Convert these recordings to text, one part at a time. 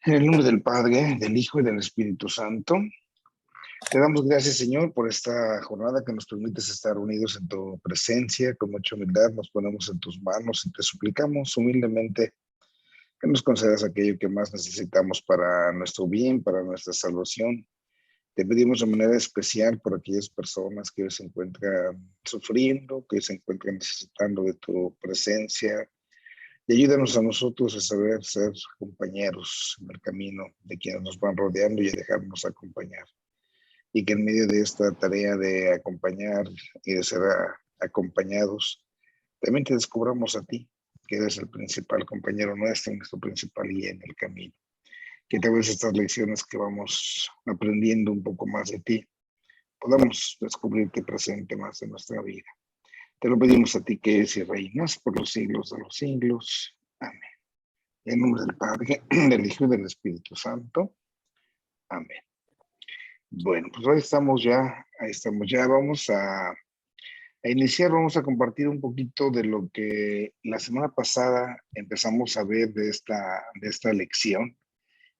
En el nombre del Padre, del Hijo y del Espíritu Santo, te damos gracias, Señor, por esta jornada que nos permites estar unidos en tu presencia. Con mucha humildad nos ponemos en tus manos y te suplicamos humildemente que nos concedas aquello que más necesitamos para nuestro bien, para nuestra salvación. Te pedimos de manera especial por aquellas personas que hoy se encuentran sufriendo, que se encuentran necesitando de tu presencia. Y ayúdanos a nosotros a saber ser compañeros en el camino de quienes nos van rodeando y a dejarnos acompañar. Y que en medio de esta tarea de acompañar y de ser acompañados, también te descubramos a ti, que eres el principal compañero nuestro principal guía en el camino. Que tal vez estas lecciones que vamos aprendiendo un poco más de ti, podamos descubrirte presente más en nuestra vida. Te lo pedimos a ti que eres y reinas por los siglos de los siglos. Amén. En nombre del Padre, del Hijo y del Espíritu Santo. Amén. Bueno, pues ahí estamos ya, vamos a iniciar, vamos a compartir un poquito de lo que la semana pasada empezamos a ver de esta lección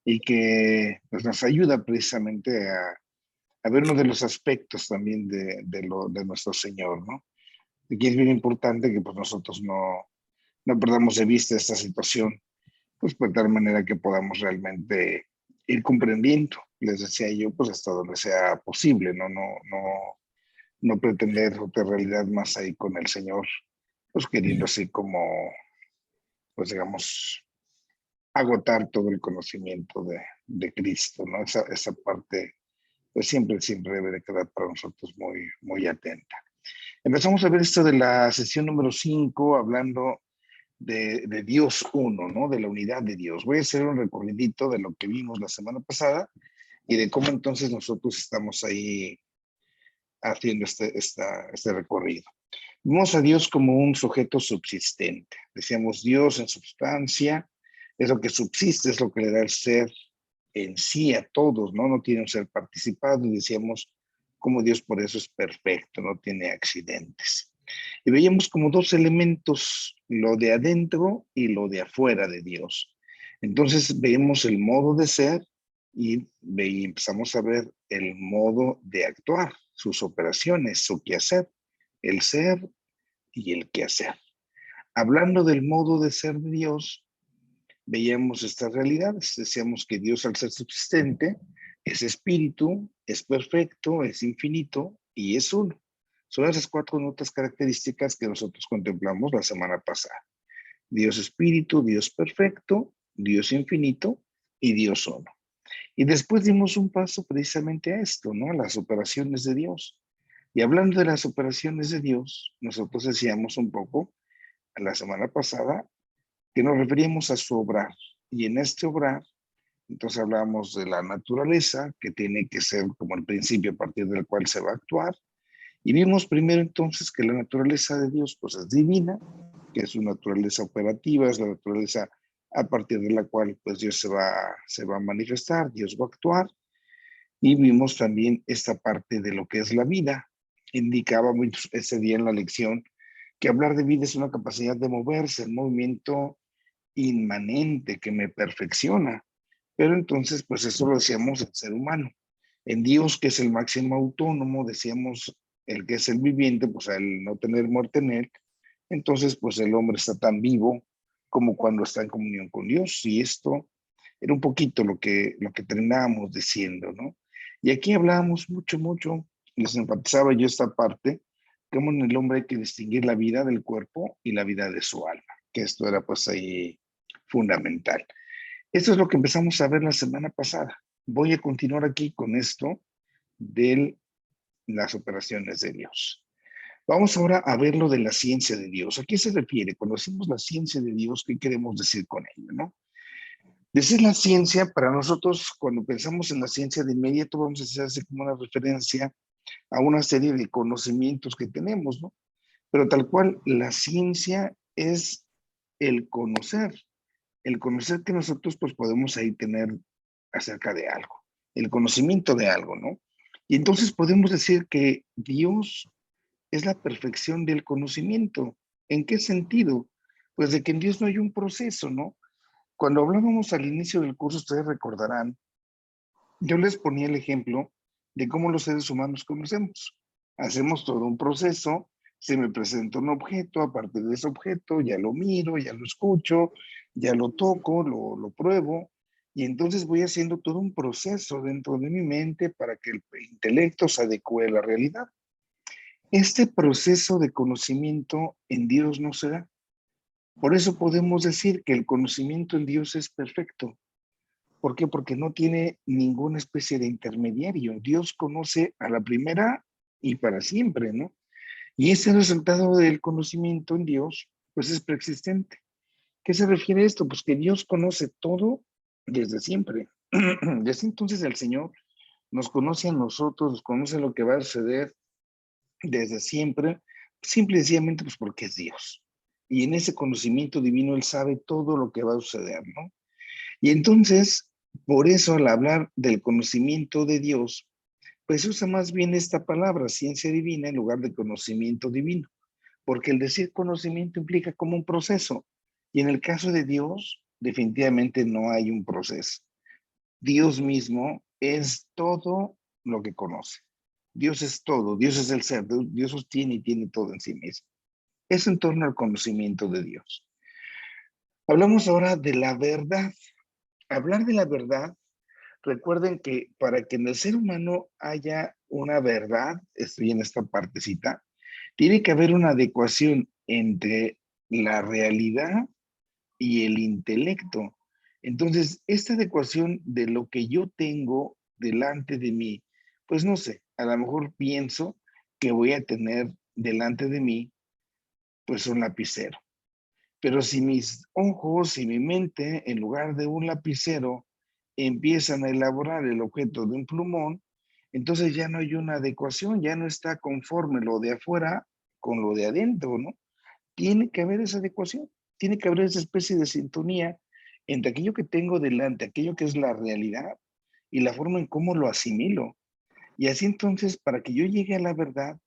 y que pues, nos ayuda precisamente a ver uno de los aspectos también de nuestro Señor, ¿no? Aquí es bien importante que pues nosotros no perdamos de vista esta situación, pues de tal manera que podamos realmente ir comprendiendo, les decía yo, pues hasta donde sea posible, no pretender otra realidad más ahí con el Señor, pues queriendo así como, pues digamos, agotar todo el conocimiento de Cristo, ¿no? Esa parte, pues siempre debe de quedar para nosotros muy atenta. Empezamos a ver esto de la sesión número 5, hablando de Dios uno, ¿no? De la unidad de Dios. Voy a hacer un recorridito de lo que vimos la semana pasada y de cómo entonces nosotros estamos ahí haciendo este recorrido. Vemos a Dios como un sujeto subsistente. Decíamos Dios en substancia, es lo que subsiste, es lo que le da el ser en sí a todos, ¿no? No tiene un ser participado y decíamos como Dios por eso es perfecto, no tiene accidentes. Y veíamos como dos elementos, lo de adentro y lo de afuera de Dios. Entonces veíamos el modo de ser y empezamos a ver el modo de actuar, sus operaciones, su quehacer, el ser y el quehacer. Hablando del modo de ser de Dios, veíamos estas realidades. Decíamos que Dios, al ser subsistente, es espíritu, es perfecto, es infinito y es uno. Son esas cuatro notas características que nosotros contemplamos la semana pasada. Dios espíritu, Dios perfecto, Dios infinito y Dios uno. Y después dimos un paso precisamente a esto, ¿no? Las operaciones de Dios. Y hablando de las operaciones de Dios, nosotros decíamos un poco la semana pasada que nos referíamos a su obrar. Y en este obrar, entonces hablábamos de la naturaleza, que tiene que ser como el principio a partir del cual se va a actuar. Y vimos primero entonces que la naturaleza de Dios pues es divina, que es su naturaleza operativa, es la naturaleza a partir de la cual pues Dios se va a manifestar, Dios va a actuar. Y vimos también esta parte de lo que es la vida. Indicábamos ese día en la lección que hablar de vida es una capacidad de moverse, el movimiento inmanente que me perfecciona. Pero entonces, pues eso lo decíamos el ser humano. En Dios, que es el máximo autónomo, decíamos el que es el viviente, pues al no tener muerte en él, entonces pues el hombre está tan vivo como cuando está en comunión con Dios. Y esto era un poquito lo que terminábamos diciendo, ¿no? Y aquí hablábamos mucho, les enfatizaba yo esta parte, cómo en el hombre hay que distinguir la vida del cuerpo y la vida de su alma, que esto era pues ahí fundamental. Esto es lo que empezamos a ver la semana pasada. Voy a continuar aquí con esto de las operaciones de Dios. Vamos ahora a ver lo de la ciencia de Dios. ¿A qué se refiere? Cuando decimos la ciencia de Dios, ¿qué queremos decir con ello, no? Decir la ciencia, para nosotros, cuando pensamos en la ciencia, de inmediato vamos a hacer así como una referencia a una serie de conocimientos que tenemos, ¿no? Pero tal cual, la ciencia es el conocer que nosotros pues podemos ahí tener acerca de algo, el conocimiento de algo, ¿no? Y entonces podemos decir que Dios es la perfección del conocimiento. ¿En qué sentido? Pues de que en Dios no hay un proceso, ¿no? Cuando hablábamos al inicio del curso, ustedes recordarán, yo les ponía el ejemplo de cómo los seres humanos conocemos. Hacemos todo un proceso, se me presenta un objeto, a partir de ese objeto ya lo miro, ya lo escucho, ya lo toco, lo pruebo, y entonces voy haciendo todo un proceso dentro de mi mente para que el intelecto se adecue a la realidad. Este proceso de conocimiento en Dios no se da. Por eso podemos decir que el conocimiento en Dios es perfecto. ¿Por qué? Porque no tiene ninguna especie de intermediario. Dios conoce a la primera y para siempre, ¿no? Y ese resultado del conocimiento en Dios, pues es preexistente. ¿Qué se refiere a esto? Pues que Dios conoce todo desde siempre. Desde entonces el Señor nos conoce a nosotros, nos conoce lo que va a suceder desde siempre, simple y sencillamente pues porque es Dios. Y en ese conocimiento divino Él sabe todo lo que va a suceder, ¿no? Y entonces, por eso al hablar del conocimiento de Dios, pues se usa más bien esta palabra, ciencia divina, en lugar de conocimiento divino, porque el decir conocimiento implica como un proceso, y en el caso de Dios, definitivamente no hay un proceso. Dios mismo es todo lo que conoce. Dios es todo, Dios es el ser, Dios sostiene y tiene todo en sí mismo. Es en torno al conocimiento de Dios. Hablamos ahora de la verdad. Hablar de la verdad, recuerden que para que en el ser humano haya una verdad, estoy en esta partecita, tiene que haber una adecuación entre la realidad y el intelecto. Entonces, esta adecuación de lo que yo tengo delante de mí, pues no sé, a lo mejor pienso que voy a tener delante de mí, pues un lapicero. Pero si mis ojos y mi mente, en lugar de un lapicero, empiezan a elaborar el objeto de un plumón, entonces ya no hay una adecuación, ya no está conforme lo de afuera con lo de adentro, ¿no? Tiene que haber esa adecuación, tiene que haber esa especie de sintonía entre aquello que tengo delante, aquello que es la realidad y la forma en cómo lo asimilo. Y así entonces, para que yo llegue a la verdad,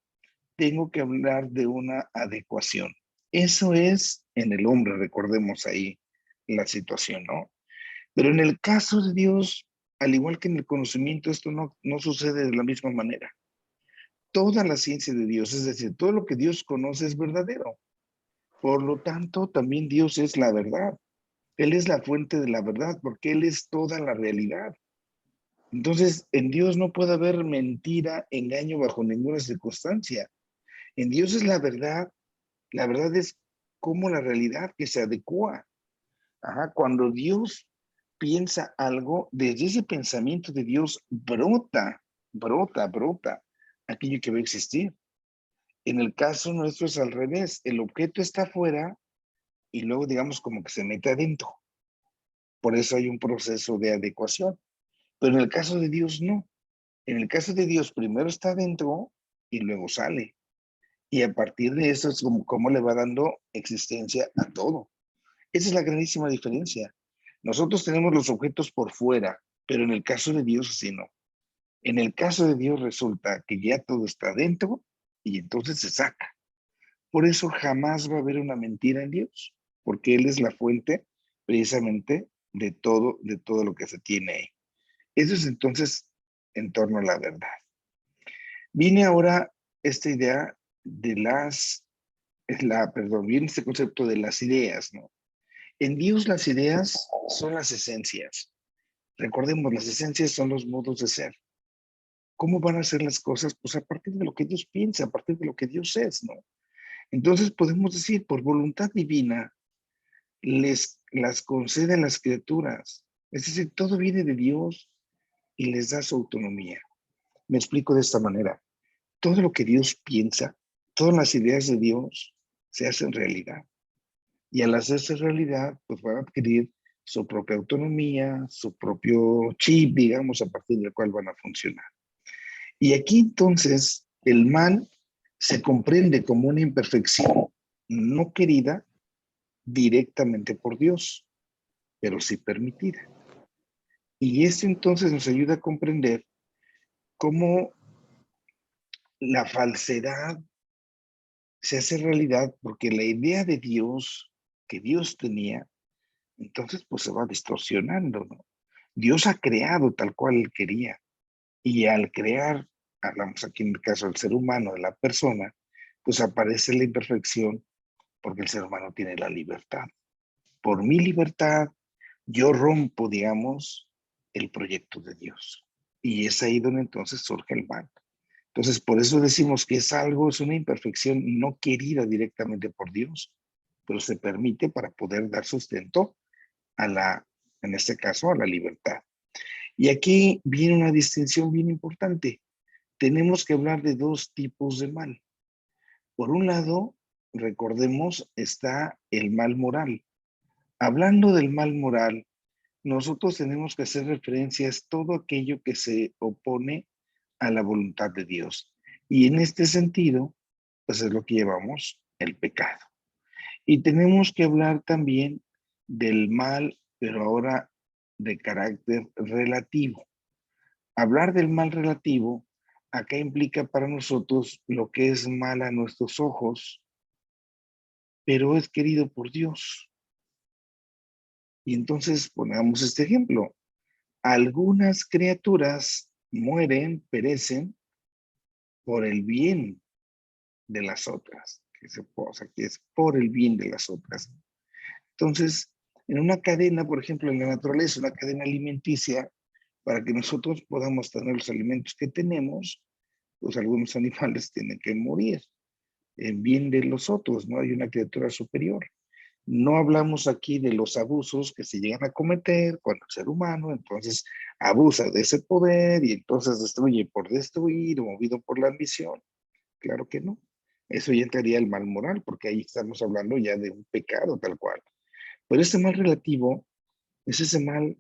tengo que hablar de una adecuación. Eso es en el hombre, recordemos ahí la situación, ¿no? Pero en el caso de Dios, al igual que en el conocimiento, esto no sucede de la misma manera. Toda la ciencia de Dios, es decir, todo lo que Dios conoce es verdadero. Por lo tanto, también Dios es la verdad. Él es la fuente de la verdad porque Él es toda la realidad. Entonces, en Dios no puede haber mentira, engaño bajo ninguna circunstancia. En Dios es la verdad es como la realidad que se adecua. Ajá, cuando Dios piensa algo, desde ese pensamiento de Dios brota aquello que va a existir. En el caso nuestro es al revés, el objeto está afuera y luego digamos como que se mete adentro. Por eso hay un proceso de adecuación. Pero en el caso de Dios no. En el caso de Dios primero está adentro y luego sale. Y a partir de eso es como le va dando existencia a todo. Esa es la grandísima diferencia. Nosotros tenemos los objetos por fuera, pero en el caso de Dios así no. En el caso de Dios resulta que ya todo está dentro y entonces se saca. Por eso jamás va a haber una mentira en Dios, porque Él es la fuente precisamente de todo lo que se tiene ahí. Eso es entonces en torno a la verdad. Viene ahora esta idea de viene este concepto de las ideas, ¿no? En Dios las ideas son las esencias. Recordemos, las esencias son los modos de ser. ¿Cómo van a ser las cosas? Pues a partir de lo que Dios piensa, a partir de lo que Dios es, ¿no? Entonces podemos decir, por voluntad divina, las concede a las criaturas. Es decir, todo viene de Dios y les da su autonomía. Me explico de esta manera. Todo lo que Dios piensa, todas las ideas de Dios se hacen realidad. Y al hacerse realidad, pues van a adquirir su propia autonomía, su propio chip, digamos, a partir del cual van a funcionar. Y aquí entonces el mal se comprende como una imperfección no querida directamente por Dios, pero sí permitida. Y esto entonces nos ayuda a comprender cómo la falsedad se hace realidad porque la idea de Dios que Dios tenía entonces pues se va distorsionando, ¿no? Dios ha creado tal cual Él quería. Y al crear, hablamos aquí en el caso del ser humano, de la persona, pues aparece la imperfección porque el ser humano tiene la libertad. Por mi libertad, yo rompo, digamos, el proyecto de Dios. Y es ahí donde entonces surge el mal. Entonces, por eso decimos que es algo, es una imperfección no querida directamente por Dios, pero se permite para poder dar sustento a la, en este caso, a la libertad. Y aquí viene una distinción bien importante. Tenemos que hablar de dos tipos de mal. Por un lado, recordemos, está el mal moral. Hablando del mal moral, nosotros tenemos que hacer referencias a todo aquello que se opone a la voluntad de Dios. Y en este sentido, pues es lo que llevamos el pecado. Y tenemos que hablar también del mal, pero ahora de carácter relativo. Hablar del mal relativo acá implica para nosotros lo que es mal a nuestros ojos, pero es querido por Dios. Y entonces pongamos este ejemplo. Algunas criaturas mueren, perecen por el bien de las otras, que es por el bien de las otras. Entonces, en una cadena, por ejemplo, en la naturaleza, una cadena alimenticia, para que nosotros podamos tener los alimentos que tenemos, pues algunos animales tienen que morir en bien de los otros, no hay una criatura superior. No hablamos aquí de los abusos que se llegan a cometer cuando el ser humano entonces abusa de ese poder y entonces destruye por destruir o movido por la ambición. Claro que no. Eso ya entraría el mal moral, porque ahí estamos hablando ya de un pecado tal cual. Pero este mal relativo es ese mal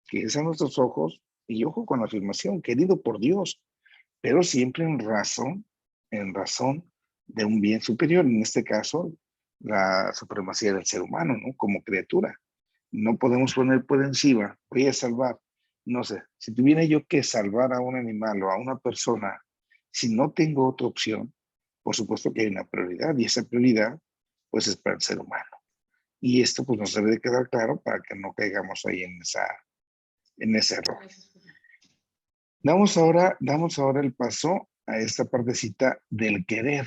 que es a nuestros ojos, y ojo con la afirmación, querido por Dios, pero siempre en razón de un bien superior, en este caso, la supremacía del ser humano, ¿no? Como criatura. No podemos poner por encima, voy a salvar, no sé, si tuviera yo que salvar a un animal o a una persona, si no tengo otra opción, por supuesto que hay una prioridad, y esa prioridad, pues, es para el ser humano. Y esto, pues, nos debe de quedar claro para que no caigamos ahí en ese error. Damos ahora el paso a esta partecita del querer,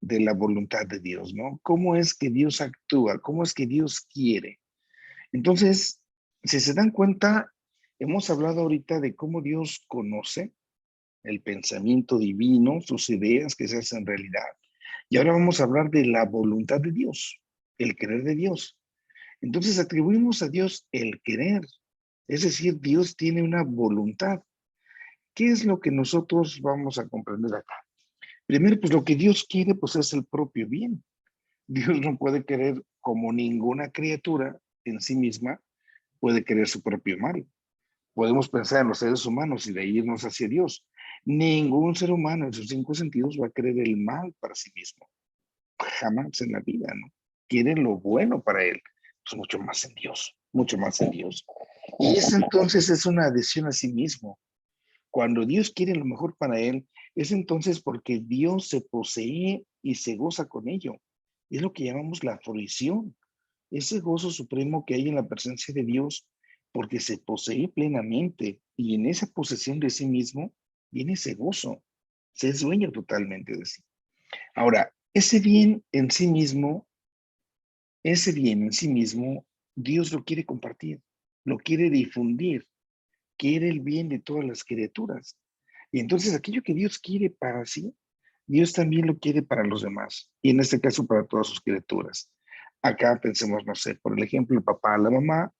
de la voluntad de Dios, ¿no? ¿Cómo es que Dios actúa? ¿Cómo es que Dios quiere? Entonces, si se dan cuenta, hemos hablado ahorita de cómo Dios conoce el pensamiento divino, sus ideas que se hacen realidad. Y ahora vamos a hablar de la voluntad de Dios, el querer de Dios. Entonces atribuimos a Dios el querer, es decir, Dios tiene una voluntad. ¿Qué es lo que nosotros vamos a comprender acá? Primero, pues lo que Dios quiere, pues es el propio bien. Dios no puede querer como ninguna criatura en sí misma puede querer su propio mal. Podemos pensar en los seres humanos y de ahí irnos hacia Dios. Ningún ser humano en sus cinco sentidos va a querer el mal para sí mismo. Jamás en la vida, ¿no? Quiere lo bueno para él. Pues mucho más en Dios, mucho más en Dios. Y eso entonces es una adhesión a sí mismo. Cuando Dios quiere lo mejor para él, es entonces porque Dios se posee y se goza con ello. Es lo que llamamos la fruición, ese gozo supremo que hay en la presencia de Dios, porque se posee plenamente y en esa posesión de sí mismo viene ese gozo, se es dueño totalmente de sí. Ahora, ese bien en sí mismo, Dios lo quiere compartir, lo quiere difundir, quiere el bien de todas las criaturas. Y entonces aquello que Dios quiere para sí, Dios también lo quiere para los demás, y en este caso para todas sus criaturas. Acá pensemos, no sé, por el ejemplo, el papá, la mamá,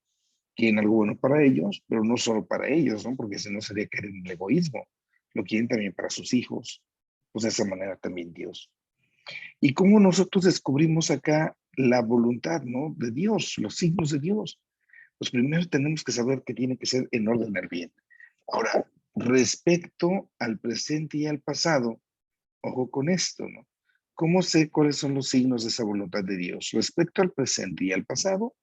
quieren algo bueno para ellos, pero no solo para ellos, ¿no? Porque si no sería caer en el egoísmo. Lo quieren también para sus hijos. Pues de esa manera también Dios. ¿Y cómo nosotros descubrimos acá la voluntad, ¿no? De Dios, los signos de Dios? Pues primero tenemos que saber que tiene que ser en orden al bien. Ahora, respecto al presente y al pasado, ojo con esto, ¿no? ¿Cómo sé cuáles son los signos de esa voluntad de Dios? Respecto al presente y al pasado,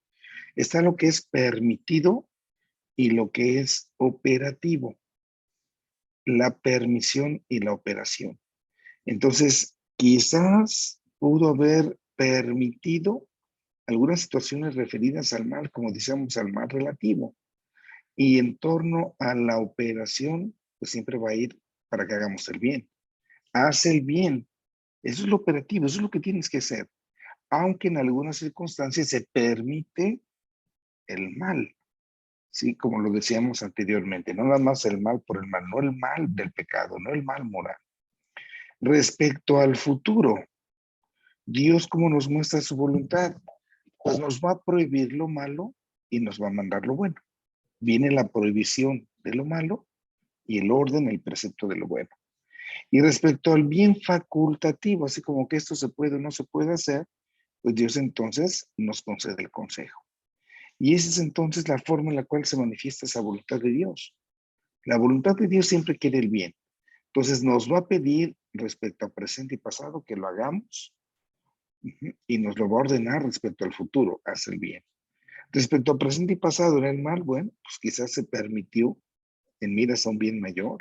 está lo que es permitido y lo que es operativo, la permisión y la operación. Entonces, quizás pudo haber permitido algunas situaciones referidas al mal, como decíamos, al mal relativo. Y en torno a la operación, pues siempre va a ir para que hagamos el bien. Haz el bien. Eso es lo operativo, eso es lo que tienes que hacer. Aunque en algunas circunstancias se permite el mal, ¿sí? Como lo decíamos anteriormente, no nada más el mal por el mal, no el mal del pecado, no el mal moral. Respecto al futuro, Dios, ¿cómo nos muestra su voluntad? Pues nos va a prohibir lo malo y nos va a mandar lo bueno. Viene la prohibición de lo malo y el orden, el precepto de lo bueno. Y respecto al bien facultativo, así como que esto se puede o no se puede hacer, pues Dios entonces nos concede el consejo. Y esa es entonces la forma en la cual se manifiesta esa voluntad de Dios. La voluntad de Dios siempre quiere el bien. Entonces nos va a pedir respecto a presente y pasado que lo hagamos, y nos lo va a ordenar respecto al futuro, haz el bien. Respecto a presente y pasado en el mal, bueno, pues quizás se permitió en miras a un bien mayor,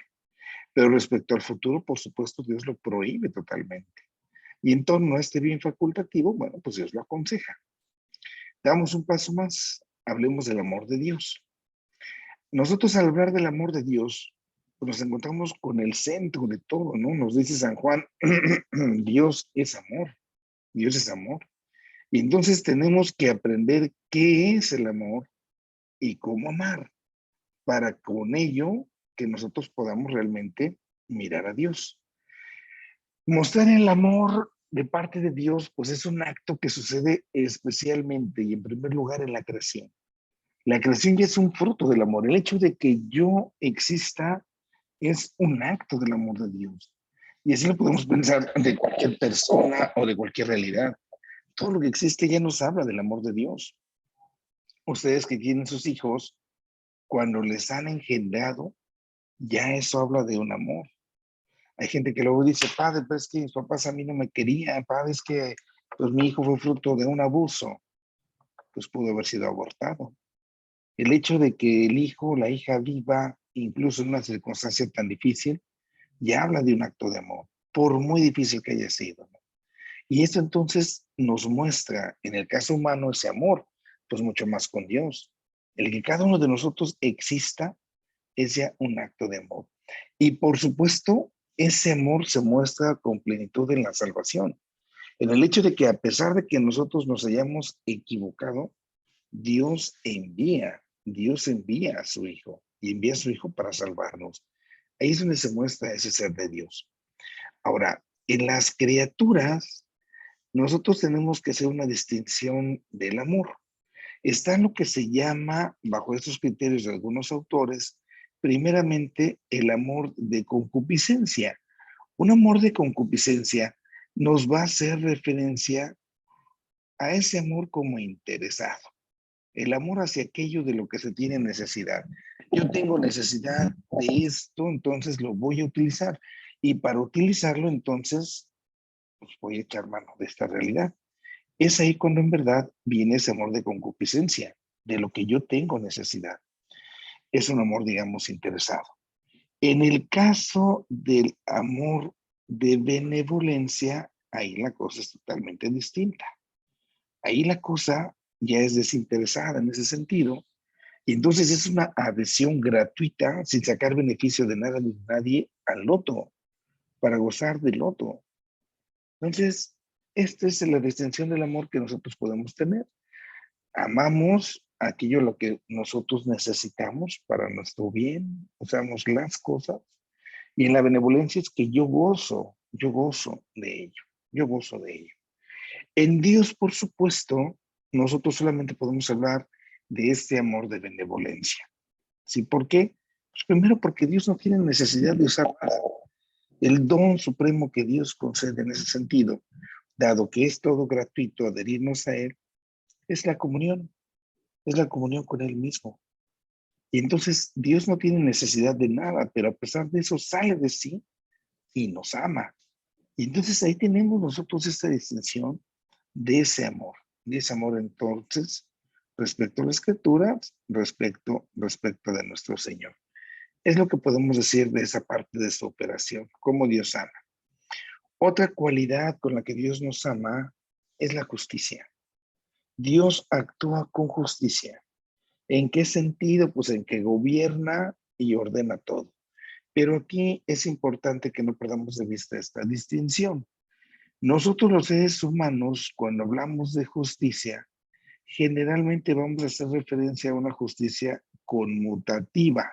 pero respecto al futuro, por supuesto, Dios lo prohíbe totalmente. Y en torno a este bien facultativo, bueno, pues Dios lo aconseja. Damos un paso más, hablemos del amor de Dios. Nosotros al hablar del amor de Dios, pues nos encontramos con el centro de todo, ¿no? Nos dice San Juan, Dios es amor, Dios es amor. Y entonces tenemos que aprender qué es el amor y cómo amar, para con ello que nosotros podamos realmente mirar a Dios. Mostrar el amor de parte de Dios, pues es un acto que sucede especialmente y en primer lugar en la creación. La creación ya es un fruto del amor. El hecho de que yo exista es un acto del amor de Dios. Y así lo podemos pensar de cualquier persona o de cualquier realidad. Todo lo que existe ya nos habla del amor de Dios. Ustedes que tienen sus hijos, cuando les han engendrado, ya eso habla de un amor. Hay gente que luego dice, padre, pues es que mis papás a mí no me querían, padre, es que pues mi hijo fue fruto de un abuso, pues pudo haber sido abortado. El hecho de que el hijo o la hija viva, incluso en una circunstancia tan difícil, ya habla de un acto de amor, por muy difícil que haya sido, ¿no? Y esto entonces nos muestra, en el caso humano, ese amor, pues mucho más con Dios. El que cada uno de nosotros exista es ya un acto de amor. Y por supuesto, ese amor se muestra con plenitud en la salvación. En el hecho de que a pesar de que nosotros nos hayamos equivocado, Dios envía a su Hijo y envía a su Hijo para salvarnos. Ahí es donde se muestra ese ser de Dios. Ahora, en las criaturas, nosotros tenemos que hacer una distinción del amor. Está en lo que se llama, bajo estos criterios de algunos autores, primeramente el amor de concupiscencia. Un amor de concupiscencia nos va a hacer referencia a ese amor como interesado. El amor hacia aquello de lo que se tiene necesidad. Yo tengo necesidad de esto, entonces lo voy a utilizar. Y para utilizarlo, entonces, pues voy a echar mano de esta realidad. Es ahí cuando en verdad viene ese amor de concupiscencia, de lo que yo tengo necesidad. Es un amor, digamos, interesado. En el caso del amor de benevolencia, ahí la cosa es totalmente distinta. Ahí la cosa ya es desinteresada en ese sentido. Y entonces es una adhesión gratuita, sin sacar beneficio de nada ni de nadie, al loto, para gozar del loto. Entonces, esta es la distinción del amor que nosotros podemos tener. Amamos aquello lo que nosotros necesitamos para nuestro bien, usamos las cosas. Y en la benevolencia es que yo gozo de ello, yo gozo de ello. En Dios, por supuesto, nosotros solamente podemos hablar de este amor de benevolencia. ¿Sí? ¿Por qué? Pues primero porque Dios no tiene necesidad de usar nada. El don supremo que Dios concede en ese sentido, dado que es todo gratuito adherirnos a Él, es la comunión con Él mismo. Y entonces Dios no tiene necesidad de nada, pero a pesar de eso sale de sí y nos ama. Y entonces ahí tenemos nosotros esta distinción de ese amor entonces respecto a la escritura, respecto de nuestro Señor. Es lo que podemos decir de esa parte de su operación, cómo Dios ama. Otra cualidad con la que Dios nos ama es la justicia. Dios actúa con justicia. ¿En qué sentido? Pues en que gobierna y ordena todo. Pero aquí es importante que no perdamos de vista esta distinción. Nosotros los seres humanos, cuando hablamos de justicia, generalmente vamos a hacer referencia a una justicia conmutativa.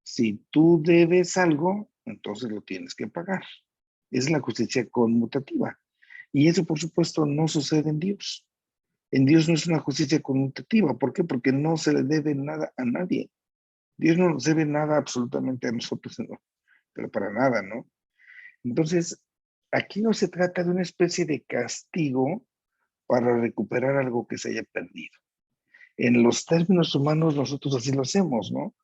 Si tú debes algo, entonces lo tienes que pagar. Es la justicia conmutativa. Y eso, por supuesto, no sucede en Dios. En Dios no es una justicia conmutativa. ¿Por qué? Porque no se le debe nada a nadie. Dios no nos debe nada absolutamente a nosotros, no, pero para nada, ¿no? Entonces, aquí no se trata de una especie de castigo para recuperar algo que se haya perdido. En los términos humanos nosotros así lo hacemos, ¿no?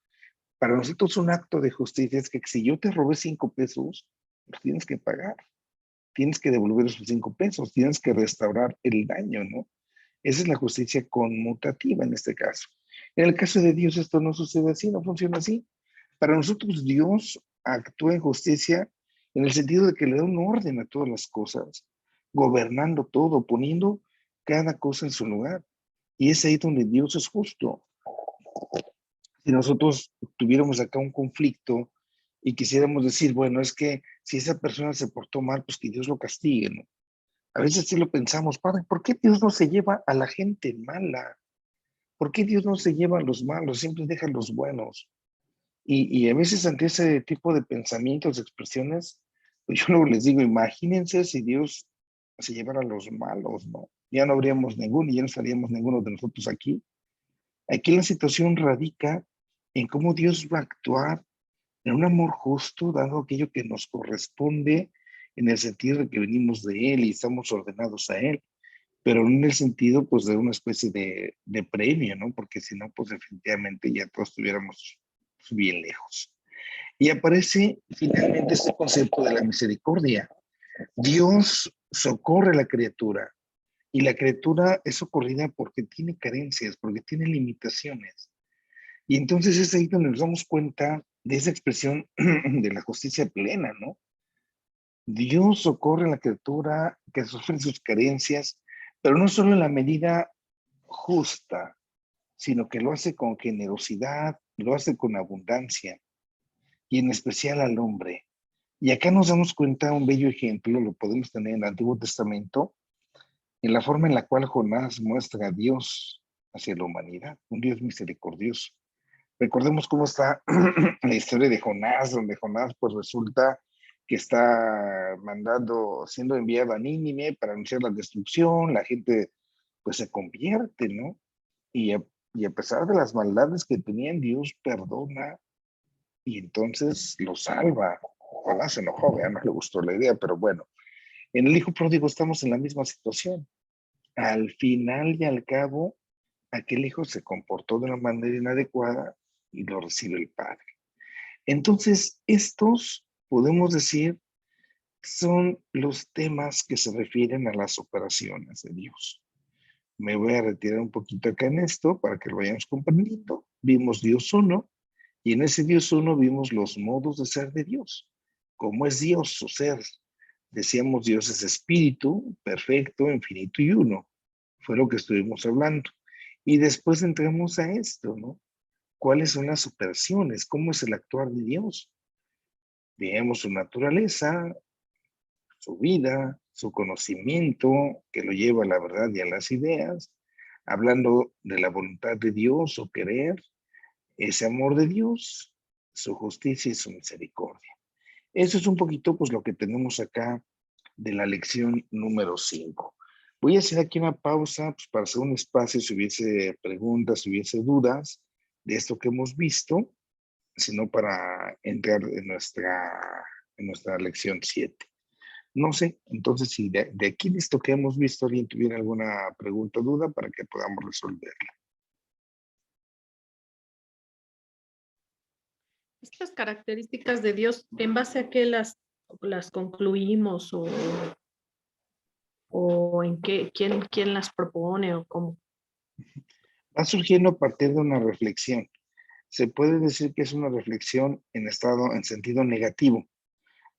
Para nosotros un acto de justicia es que si yo te robé 5 pesos, los tienes que pagar, tienes que devolver esos 5 pesos, tienes que restaurar el daño, ¿no? Esa es la justicia conmutativa en este caso. En el caso de Dios esto no sucede así, no funciona así. Para nosotros Dios actúa en justicia en el sentido de que le da un orden a todas las cosas, gobernando todo, poniendo cada cosa en su lugar. Y es ahí donde Dios es justo. Si nosotros tuviéramos acá un conflicto y quisiéramos decir, bueno, es que si esa persona se portó mal, pues que Dios lo castigue, ¿no? A veces sí lo pensamos, Padre, ¿por qué Dios no se lleva a la gente mala? ¿Por qué Dios no se lleva a los malos? Siempre deja a los buenos. Y a veces ante ese tipo de pensamientos, expresiones, pues yo luego les digo, imagínense si Dios se llevara a los malos, ¿no? Ya no habríamos ninguno y ya no estaríamos ninguno de nosotros aquí. Aquí la situación radica en cómo Dios va a actuar en un amor justo, dando aquello que nos corresponde en el sentido de que venimos de Él y estamos ordenados a Él, pero no en el sentido pues de una especie de premio, ¿no? Porque si no, pues definitivamente ya todos estuviéramos bien lejos. Y aparece finalmente este concepto de la misericordia. Dios socorre a la criatura y la criatura es socorrida porque tiene carencias, porque tiene limitaciones. Y entonces es ahí donde nos damos cuenta de esa expresión de la justicia plena, ¿no? Dios socorre a la criatura que sufre sus carencias, pero no solo en la medida justa, sino que lo hace con generosidad, lo hace con abundancia, y en especial al hombre. Y acá nos damos cuenta, un bello ejemplo, lo podemos tener en el Antiguo Testamento, en la forma en la cual Jonás muestra a Dios hacia la humanidad, un Dios misericordioso. Recordemos cómo está la historia de Jonás, donde Jonás pues resulta que está siendo enviado a Nínive para anunciar la destrucción, la gente pues se convierte, ¿no? Y a pesar de las maldades que tenían, Dios perdona y entonces lo salva. Jonás se enojó, ya no le gustó la idea, pero bueno, en el hijo pródigo estamos en la misma situación. Al final y al cabo, aquel hijo se comportó de una manera inadecuada y lo recibe el padre. Entonces, estos, podemos decir, son los temas que se refieren a las operaciones de Dios. Me voy a retirar un poquito acá en esto para que lo vayamos comprendiendo. Vimos Dios uno y en ese Dios uno vimos los modos de ser de Dios. ¿Cómo es Dios, su ser? Decíamos Dios es espíritu, perfecto, infinito y uno. Fue lo que estuvimos hablando. Y después entramos a esto, ¿no? ¿Cuáles son las operaciones? ¿Cómo es el actuar de Dios? Digamos su naturaleza, su vida, su conocimiento que lo lleva a la verdad y a las ideas, hablando de la voluntad de Dios o querer, ese amor de Dios, su justicia y su misericordia. Eso es un poquito pues lo que tenemos acá de la lección número 5. Voy a hacer aquí una pausa pues, para hacer un espacio si hubiese preguntas, si hubiese dudas de esto que hemos visto, sino para entrar en nuestra lección 7. No sé, entonces si de aquí listo que hemos visto, alguien tuviera alguna pregunta o duda para que podamos resolverla. Estas características de Dios, ¿en base a qué las concluimos o en qué, quién las propone o cómo? Va surgiendo a partir de una reflexión. Se puede decir que es una reflexión en sentido negativo.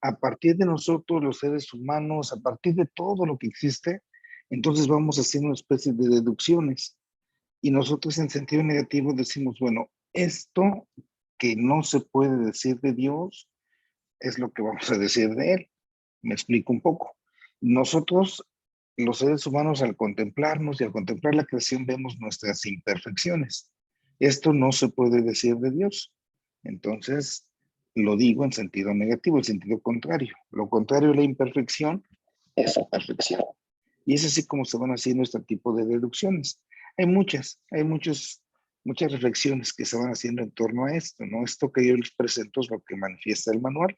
A partir de nosotros, los seres humanos, a partir de todo lo que existe, Entonces vamos haciendo una especie de deducciones y nosotros en sentido negativo decimos, bueno, esto que no se puede decir de Dios es lo que vamos a decir de Él. Me explico un poco. Nosotros, los seres humanos, al contemplarnos y al contemplar la creación, vemos nuestras imperfecciones. Esto no se puede decir de Dios. Entonces, lo digo en sentido negativo, en sentido contrario. Lo contrario a la imperfección es la perfección. Y es así como se van haciendo este tipo de deducciones. Muchas reflexiones que se van haciendo en torno a esto, ¿no? Esto que yo les presento es lo que manifiesta el manual.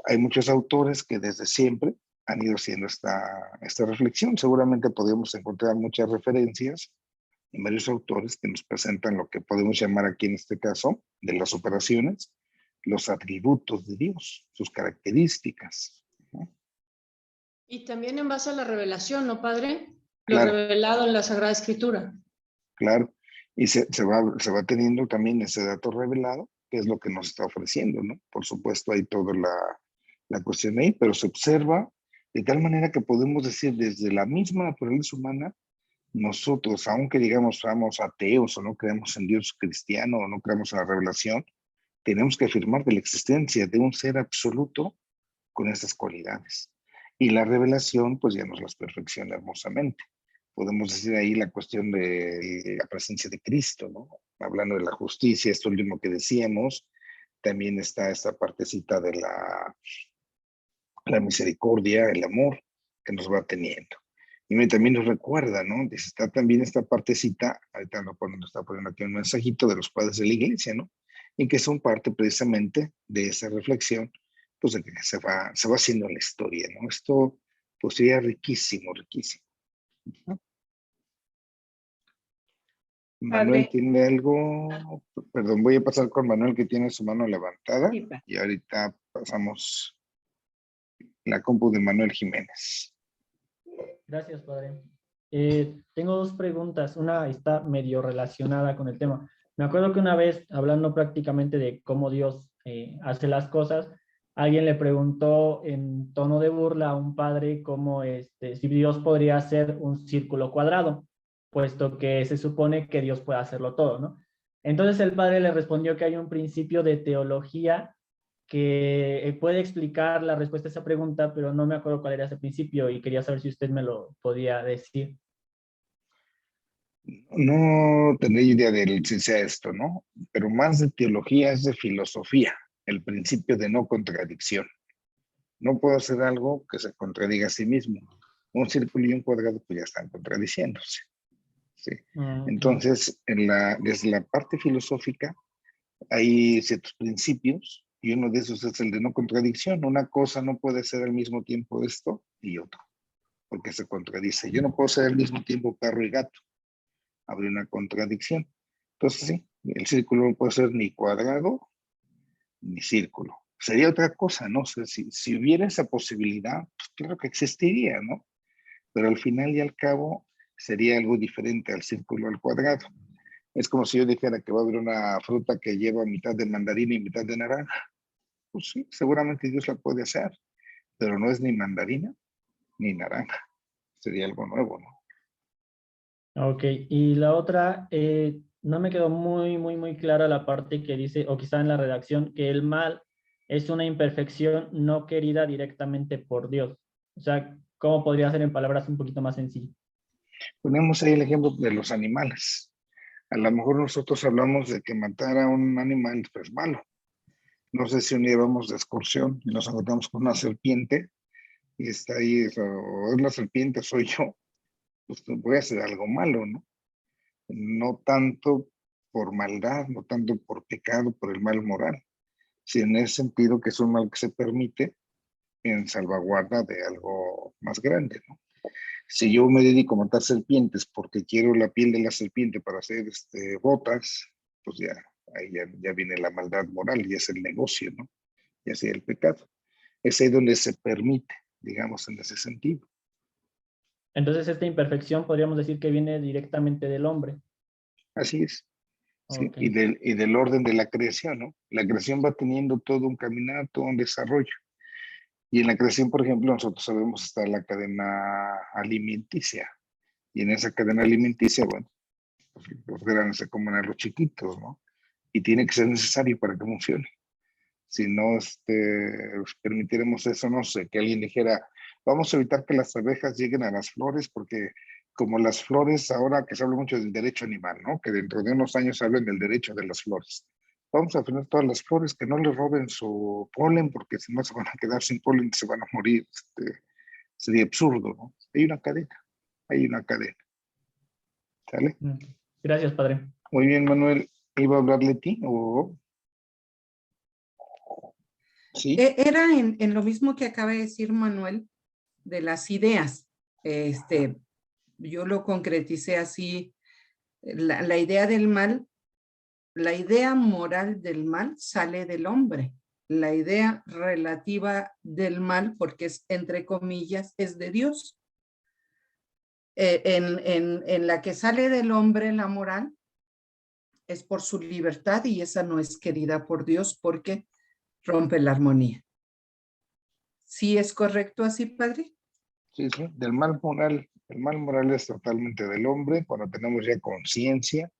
Hay muchos autores que desde siempre han ido haciendo esta reflexión. Seguramente podemos encontrar muchas referencias en varios autores que nos presentan lo que podemos llamar aquí en este caso de las operaciones, los atributos de Dios, sus características, ¿no? Y también en base a la revelación, ¿no, padre? Lo Claro, revelado en la Sagrada Escritura. claro. Y se va teniendo también ese dato revelado, que es lo que nos está ofreciendo, ¿no? Por supuesto, hay toda la cuestión ahí, pero se observa de tal manera que podemos decir desde la misma naturaleza humana, nosotros, aunque digamos somos ateos o no creemos en Dios cristiano o no creemos en la revelación, tenemos que afirmar de la existencia de un ser absoluto con esas cualidades. Y la revelación, pues ya nos las perfecciona hermosamente. Podemos decir ahí la cuestión de la presencia de Cristo, ¿no? Hablando de la justicia, esto último que decíamos, también está esta partecita de la misericordia, el amor que nos va teniendo. Y también nos recuerda, ¿no? Dice, está también esta partecita, ahorita está poniendo aquí un mensajito de los padres de la iglesia, ¿no? Y que son parte precisamente de esa reflexión, pues de que se va haciendo la historia, ¿no? Esto pues sería riquísimo, riquísimo. ¿No? Manuel Padre. tiene algo, perdón, voy a pasar con Manuel que tiene su mano levantada Sí, padre. y ahorita pasamos la compu de Manuel Jiménez. Gracias, padre. Tengo dos preguntas. Una está medio relacionada con el tema. Me acuerdo que una vez, hablando prácticamente de cómo Dios hace las cosas, alguien le preguntó en tono de burla a un padre cómo si Dios podría hacer un círculo cuadrado, puesto que se supone que Dios puede hacerlo todo, ¿no? Entonces el padre le respondió que hay un principio de teología que puede explicar la respuesta a esa pregunta, pero no me acuerdo cuál era ese principio y quería saber si usted me lo podía decir. No tendré idea de si sea esto, ¿no? Pero más de teología es de filosofía, el principio de no contradicción. No puedo hacer algo que se contradiga a sí mismo. Un círculo y un cuadrado pues ya están contradiciéndose. ¿Sí? Okay. Entonces, desde la parte filosófica hay ciertos principios y uno de esos es el de no contradicción. Una cosa no puede ser al mismo tiempo esto y otro, porque se contradice. Yo no puedo ser al mismo tiempo perro y gato. Habría una contradicción. Entonces, sí, el círculo no puede ser ni cuadrado ni círculo. Sería otra cosa, ¿no? O sea, si hubiera esa posibilidad, pues claro que existiría, ¿no? Pero al final y al cabo sería algo diferente al círculo al cuadrado. Es como si yo dijera que va a haber una fruta que lleva mitad de mandarina y mitad de naranja. Pues sí, seguramente Dios la puede hacer, pero no es ni mandarina ni naranja. Sería algo nuevo, ¿no? Ok, y la otra, no me quedó muy clara la parte que dice, o quizá en la redacción, que el mal es una imperfección no querida directamente por Dios. O sea, ¿cómo podría ser en palabras un poquito más sencillas? Ponemos ahí el ejemplo de los animales. A lo mejor nosotros hablamos de que matar a un animal es malo. No sé si un día vamos de excursión y nos encontramos con una serpiente y está ahí, o es la serpiente, soy yo, pues voy a hacer algo malo, ¿no? No tanto por maldad, no tanto por pecado, por el mal moral, sino en ese sentido que es un mal que se permite en salvaguarda de algo más grande, ¿no? Si yo me dedico a matar serpientes porque quiero la piel de la serpiente para hacer botas, pues ya, ahí ya viene la maldad moral y es el negocio, ¿no? Y así el pecado. Es ahí donde se permite, digamos, en ese sentido. Entonces, esta imperfección podríamos decir que viene directamente del hombre. Así es. ¿Sí? Ok. Y del orden de la creación, ¿no? La creación va teniendo todo un caminar, todo un desarrollo. Y en la creación, por ejemplo, nosotros sabemos está la cadena alimenticia. Y en esa cadena alimenticia, bueno, los grandes se comen a los chiquitos, ¿no? Y tiene que ser necesario para que funcione. Si no permitiremos eso, no sé, que alguien dijera, vamos a evitar que las abejas lleguen a las flores, porque como las flores, ahora que se habla mucho del derecho animal, ¿no? Que dentro de unos años hablen del derecho de las flores. Vamos a frenar todas las flores, que no les roben su polen, porque si no se van a quedar sin polen, se van a morir. Sería absurdo, ¿no? Hay una cadena. ¿Sale? Gracias, padre. Muy bien, Manuel. ¿Iba a hablarle a ti o...? Sí. Era en lo mismo que acaba de decir Manuel, de las ideas. Yo lo concreticé así, la idea del mal, la idea moral del mal sale del hombre. La idea relativa del mal, porque es entre comillas, es de Dios. En la que sale del hombre la moral es por su libertad y esa no es querida por Dios porque rompe la armonía. ¿Sí es correcto así, padre? Sí, sí, del mal moral. El mal moral es totalmente del hombre. Cuando tenemos ya conciencia,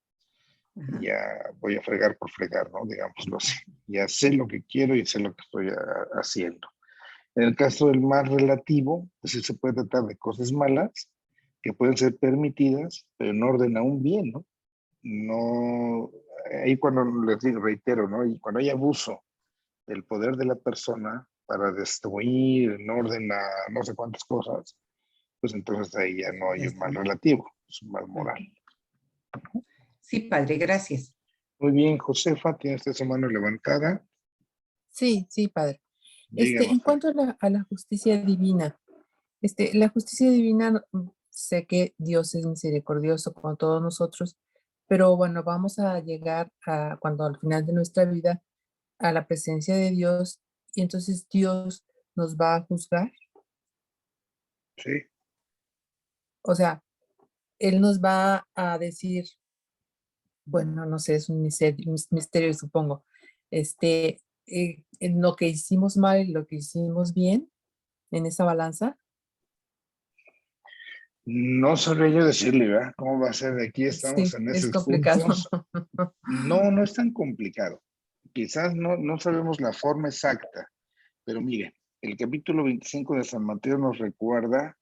ya voy a fregar por fregar, ¿no? Digámoslo así. Ya sé lo que quiero y sé lo que estoy haciendo. En el caso del mal relativo, pues sí se puede tratar de cosas malas que pueden ser permitidas, pero en orden a un bien, ¿no? No, ahí cuando les digo, reitero, ¿no? Y cuando hay abuso del poder de la persona para destruir en orden a no sé cuántas cosas, pues entonces ahí ya no hay un mal relativo, es un mal moral. Sí, padre, gracias. Muy bien, Josefa, tiene esta mano levantada. Sí, sí, padre. Díganos. En cuanto a la justicia divina, la justicia divina, sé que Dios es misericordioso con todos nosotros, pero bueno, vamos a llegar a cuando al final de nuestra vida a la presencia de Dios y entonces Dios nos va a juzgar. Sí. O sea, Él nos va a decir, bueno, no sé, es un misterio, supongo, en lo que hicimos mal y lo que hicimos bien en esa balanza. No sabría yo decirle, ¿verdad? ¿Cómo va a ser? Aquí estamos Sí, en es esos complicado. puntos. No, no es tan complicado. Quizás no sabemos la forma exacta, pero mire, el capítulo 25 de San Mateo nos recuerda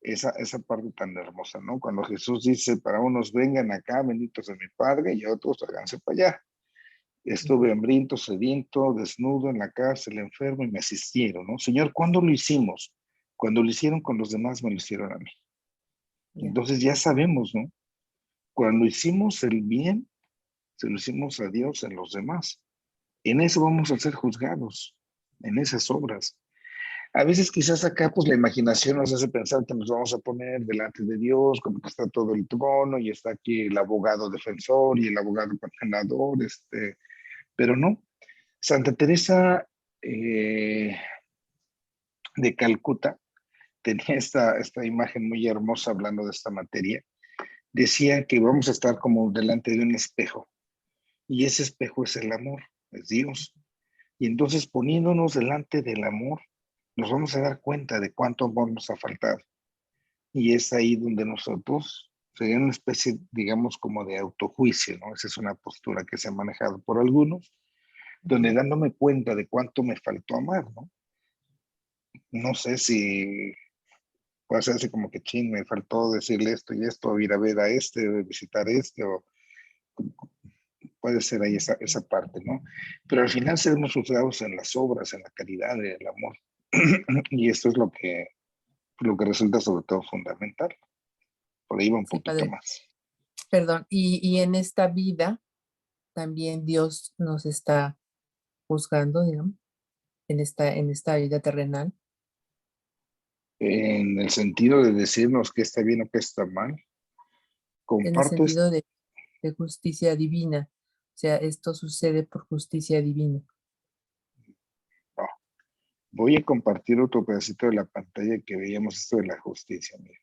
esa parte tan hermosa, ¿no? Cuando Jesús dice, para unos vengan acá, benditos de mi Padre, y a otros háganse para allá. Estuve hambriento, sediento, desnudo en la cárcel, enfermo, y me asistieron, ¿no? Señor, ¿cuándo lo hicimos? Cuando lo hicieron con los demás, me lo hicieron a mí. Entonces ya sabemos, ¿no? Cuando hicimos el bien, se lo hicimos a Dios en los demás. En eso vamos a ser juzgados, en esas obras. A veces quizás acá pues la imaginación nos hace pensar que nos vamos a poner delante de Dios, como que está todo el trono y está aquí el abogado defensor y el abogado condenador, pero no. Santa Teresa de Calcuta tenía esta imagen muy hermosa hablando de esta materia. Decía que vamos a estar como delante de un espejo y ese espejo es el amor, es Dios. Y entonces poniéndonos delante del amor, nos vamos a dar cuenta de cuánto amor nos ha faltado. Y es ahí donde nosotros, sería una especie, digamos, como de autojuicio, ¿no? Esa es una postura que se ha manejado por algunos, donde dándome cuenta de cuánto me faltó amar, ¿no? No sé si puede hacerse como que, ching, me faltó decirle esto y esto, o ir a ver a visitar o puede ser ahí esa parte, ¿no? Pero al final seremos juzgados en las obras, en la caridad, en el amor. Y esto es lo que resulta sobre todo fundamental. Por ahí va un Sí, poquito padre. más. Perdón, y en esta vida también Dios nos está juzgando, digamos, en esta vida terrenal. En el sentido de decirnos qué está bien o qué está mal. En el Comparto sentido de justicia divina. O sea, esto sucede por justicia divina. no. Voy a compartir otro pedacito de la pantalla que veíamos esto de la justicia. Miren.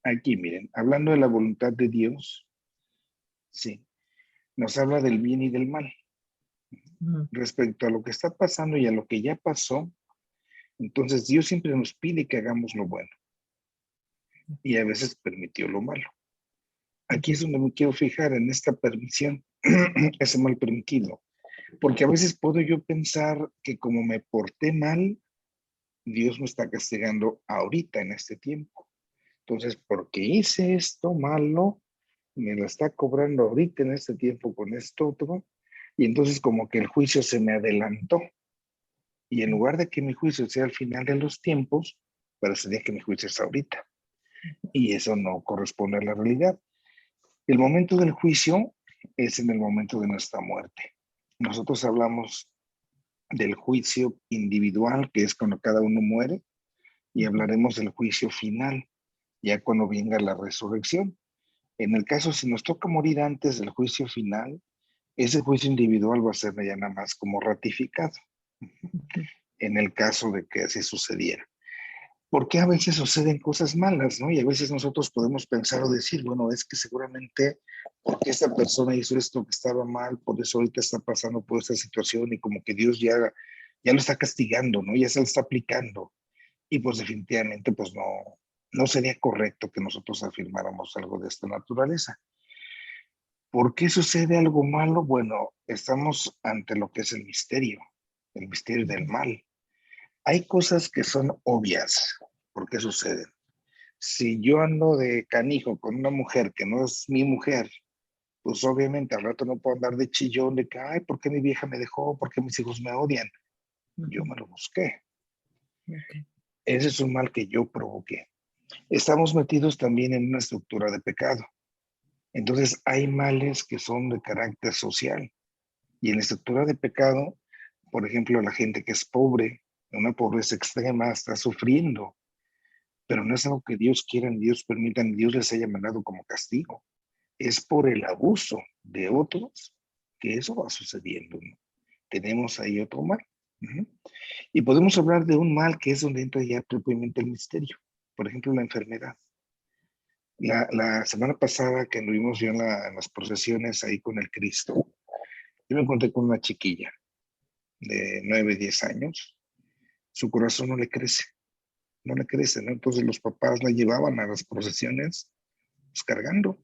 Aquí, miren, hablando de la voluntad de Dios, sí, nos habla del bien y del mal. Ujú. respecto a lo que está pasando y a lo que ya pasó. Entonces Dios siempre nos pide que hagamos lo bueno y a veces permitió lo malo. Aquí es donde me quiero fijar en esta permisión, ese mal permitido, porque a veces puedo yo pensar que como me porté mal, Dios me está castigando ahorita en este tiempo. Entonces, porque hice esto malo, me lo está cobrando ahorita en este tiempo con esto otro, y entonces como que el juicio se me adelantó. Y en lugar de que mi juicio sea al final de los tiempos, parecería que mi juicio es ahorita. Y eso no corresponde a la realidad. El momento del juicio es en el momento de nuestra muerte. Nosotros hablamos del juicio individual, que es cuando cada uno muere, y hablaremos del juicio final, ya cuando venga la resurrección. En el caso, si nos toca morir antes del juicio final, ese juicio individual va a ser ya nada más como ratificado, en el caso de que así sucediera. Porque a veces suceden cosas malas, ¿no? Y a veces nosotros podemos pensar o decir, bueno, es que seguramente porque esta persona hizo esto que estaba mal, por eso ahorita está pasando por esta situación y como que Dios ya lo está castigando, ¿no? Ya se lo está aplicando. Y pues definitivamente pues no sería correcto que nosotros afirmáramos algo de esta naturaleza. ¿Por qué sucede algo malo? Bueno, estamos ante lo que es el misterio del mal. Hay cosas que son obvias. ¿Por qué suceden? Si yo ando de canijo con una mujer que no es mi mujer, pues obviamente al rato no puedo andar de chillón de que, ay, ¿por qué mi vieja me dejó? ¿Por qué mis hijos me odian? Yo me lo busqué. Ok. Ese es un mal que yo provoqué. Estamos metidos también en una estructura de pecado. Entonces hay males que son de carácter social. Y en la estructura de pecado, por ejemplo, la gente que es pobre, en una pobreza extrema, está sufriendo. Pero no es algo que Dios quiera, ni Dios permita, ni Dios les haya mandado como castigo. Es por el abuso de otros que eso va sucediendo, ¿no? Tenemos ahí otro mal. Uh-huh. Y podemos hablar de un mal que es donde entra ya propiamente el misterio. Por ejemplo, la enfermedad. La semana pasada que anduvimos yo en las procesiones ahí con el Cristo, yo me encontré con una chiquilla de 9, 10 años. Su corazón no le crece, ¿no? Entonces los papás la llevaban a las procesiones pues, cargando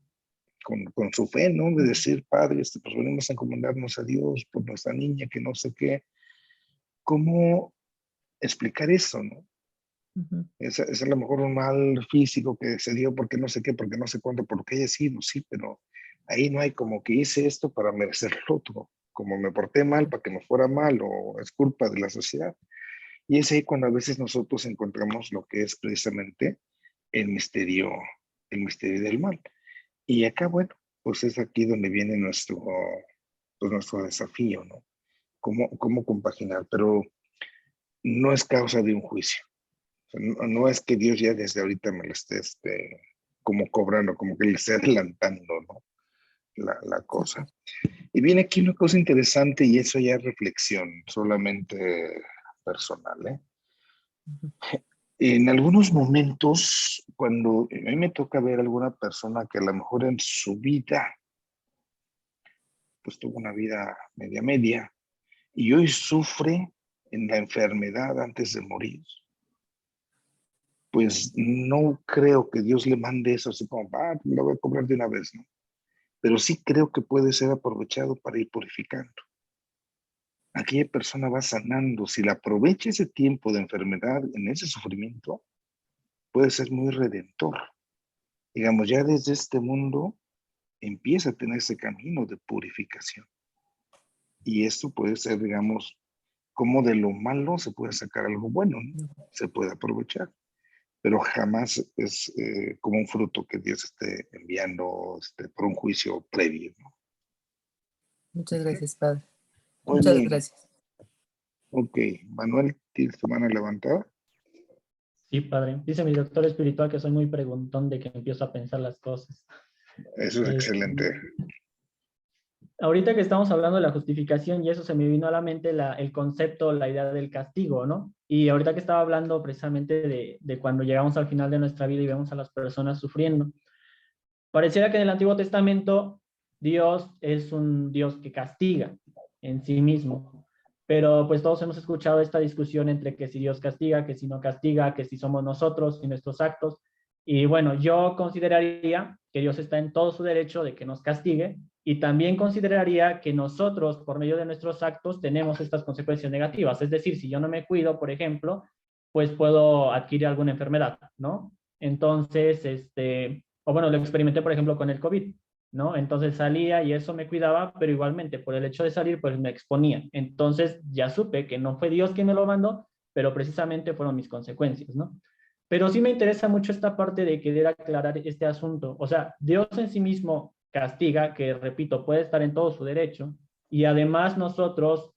con su fe, ¿no? De decir, Padre, pues venimos a encomendarnos a Dios por nuestra niña, que no sé qué. ¿Cómo explicar eso, no? Ujú. Es a lo mejor un mal físico que se dio porque no sé qué, porque no sé cuánto, porque haya sido, sí, pero ahí no hay como que hice esto para merecer lo otro, como me porté mal para que me fuera mal o es culpa de la sociedad. Y es ahí cuando a veces nosotros encontramos lo que es precisamente el misterio, el misterio del mal. Y acá, bueno, pues es aquí donde viene pues nuestro desafío, ¿no? ¿Cómo compaginar? Pero no es causa de un juicio. O sea, no es que Dios ya desde ahorita me lo esté como cobrando, como que le esté adelantando, ¿no? La cosa. Y viene aquí una cosa interesante y eso ya es reflexión, solamente personal, ¿eh? Ujú. En algunos momentos, cuando a mí me toca ver a alguna persona que a lo mejor en su vida, pues tuvo una vida media, y hoy sufre en la enfermedad antes de morir, pues no creo que Dios le mande eso así como, lo voy a cobrar de una vez, ¿no? Pero sí creo que puede ser aprovechado para ir purificando. Aquella persona va sanando, si la aprovecha ese tiempo de enfermedad en ese sufrimiento, puede ser muy redentor. Digamos, ya desde este mundo empieza a tener ese camino de purificación. Y esto puede ser, digamos, como de lo malo se puede sacar algo bueno, ¿no? Se puede aprovechar, pero jamás es como un fruto que Dios esté enviando por un juicio previo, ¿no? Muchas gracias, Padre. Muy Muchas bien, gracias. ok. Manuel, ¿tienes tu mano levantada? Sí, padre. Dice mi doctor espiritual que soy muy preguntón de que empiezo a pensar las cosas. Eso es excelente. Ahorita que estamos hablando de la justificación y eso se me vino a la mente el concepto, la idea del castigo, ¿no? Y ahorita que estaba hablando precisamente de cuando llegamos al final de nuestra vida y vemos a las personas sufriendo. Pareciera que en el Antiguo Testamento Dios es un Dios que castiga. en sí mismo. Pero pues todos hemos escuchado esta discusión entre que si Dios castiga, que si no castiga, que si somos nosotros y nuestros actos. Y bueno, yo consideraría que Dios está en todo su derecho de que nos castigue, y también consideraría que nosotros, por medio de nuestros actos, tenemos estas consecuencias negativas. Es decir, si yo no me cuido, por ejemplo, pues puedo adquirir alguna enfermedad, ¿no? Entonces, o bueno, lo experimenté, por ejemplo, con el COVID, ¿no? Entonces salía y eso me cuidaba, pero igualmente por el hecho de salir, pues me exponía. Entonces ya supe que no fue Dios quien me lo mandó, pero precisamente fueron mis consecuencias, ¿no? Pero sí me interesa mucho esta parte de querer aclarar este asunto. O sea, Dios en sí mismo castiga, que repito, puede estar en todo su derecho, y además nosotros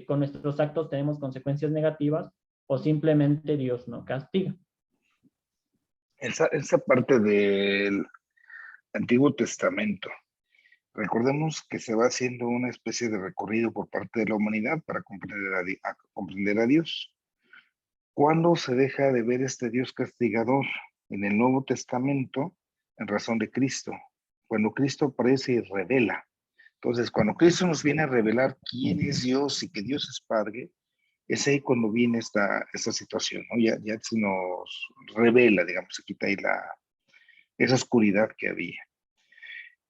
con nuestros actos tenemos consecuencias negativas, o simplemente Dios no castiga. Esa parte del Antiguo Testamento, recordemos que se va haciendo una especie de recorrido por parte de la humanidad para comprender a Dios. ¿Cuándo se deja de ver este Dios castigador? En el Nuevo Testamento, en razón de Cristo. Cuando Cristo aparece y revela. Entonces, cuando Cristo nos viene a revelar quién es Dios y que Dios es Padre, es ahí cuando viene esta situación, ¿no? Ya se nos revela, digamos, se quita ahí esa oscuridad que había.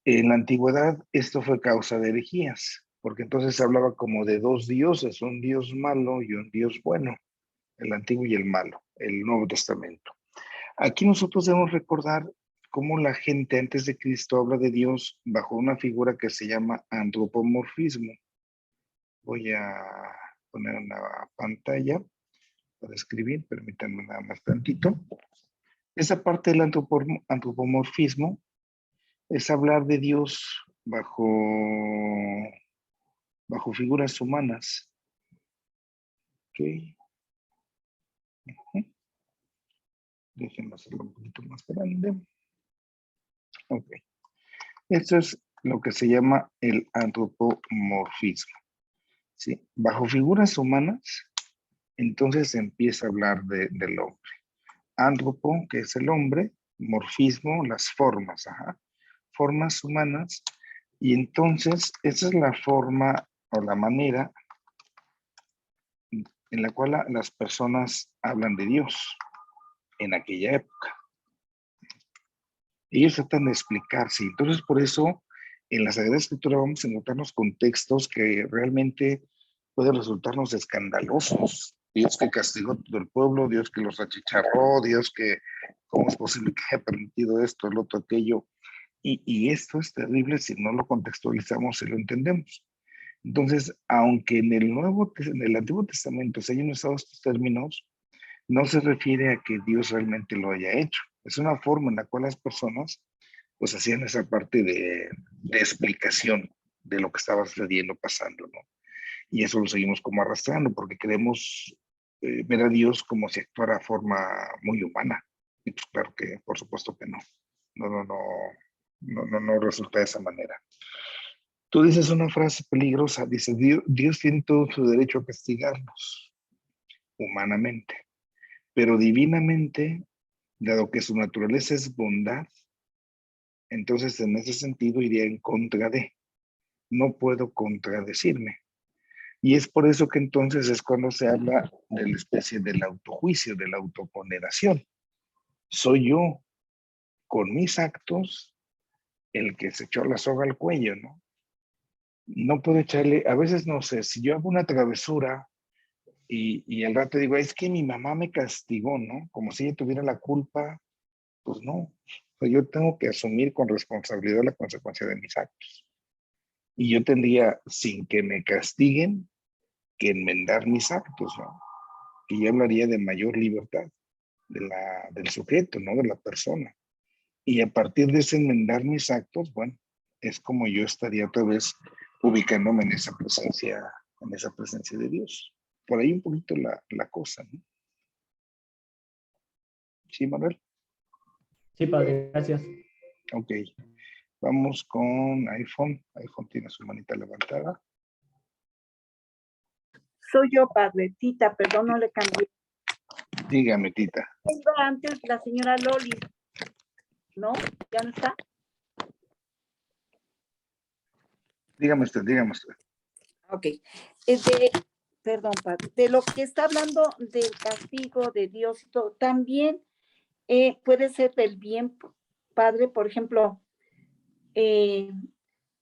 En la antigüedad esto fue causa de herejías, porque entonces se hablaba como de dos dioses, un Dios malo y un Dios bueno, el antiguo y el malo, el Nuevo Testamento. Aquí nosotros debemos recordar cómo la gente antes de Cristo habla de Dios bajo una figura que se llama antropomorfismo. Voy a poner una pantalla para escribir, permítanme nada más tantito. Esa parte del antropomorfismo es hablar de Dios bajo figuras humanas. Ok. Déjenme hacerlo un poquito más grande. Ok. Esto es lo que se llama el antropomorfismo. ¿Sí? Bajo figuras humanas, entonces se empieza a hablar del hombre. Antropo, que es el hombre, morfismo, las formas, formas humanas, y entonces esa es la forma o la manera en la cual las personas hablan de Dios en aquella época. Ellos tratan de explicarse, entonces por eso en la Sagrada Escritura vamos a encontrarnos con textos que realmente pueden resultarnos escandalosos. Dios que castigó a todo el pueblo, Dios que los achicharró, Dios que, ¿cómo es posible que haya permitido esto, el otro, aquello? Y esto es terrible si no lo contextualizamos y lo entendemos. Entonces, aunque en el Antiguo Testamento se hayan usado estos términos, no se refiere a que Dios realmente lo haya hecho. Es una forma en la cual las personas pues hacían esa parte de explicación de lo que estaba sucediendo, pasando, ¿no? Y eso lo seguimos como arrastrando porque queremos ver a Dios como si actuara de forma muy humana. Y pues claro que por supuesto que no. No resulta de esa manera. Tú dices una frase peligrosa, dice, Dios tiene todo su derecho a castigarnos humanamente, pero divinamente, dado que su naturaleza es bondad, entonces en ese sentido iría en contra de, no puedo contradecirme. Y es por eso que entonces es cuando se habla de la especie del autojuicio, de la autoponderación. Soy yo, con mis actos, el que se echó la soga al cuello, ¿no? No puedo echarle, a veces no sé, si yo hago una travesura y al rato digo, es que mi mamá me castigó, ¿no? Como si ella tuviera la culpa, pues no. O sea, yo tengo que asumir con responsabilidad la consecuencia de mis actos. Y yo tendría, sin que me castiguen, que enmendar mis actos, ¿no? Que ya hablaría de mayor libertad del sujeto, ¿no? De la persona. Y a partir de ese enmendar mis actos, bueno, es como yo estaría otra vez ubicándome en esa presencia de Dios. Por ahí un poquito la cosa, ¿no? ¿Sí, Manuel? Sí, padre, gracias. Ok. Vamos con iPhone. iPhone tiene su manita levantada. Soy yo, padre, Tita, perdón, no le cambié. Dígame, Tita. Antes la señora Loli, ¿no? ¿Ya no está? Dígame usted. Ok. Perdón, padre, de lo que está hablando del castigo de Dios y todo, también puede ser del bien, padre, por ejemplo,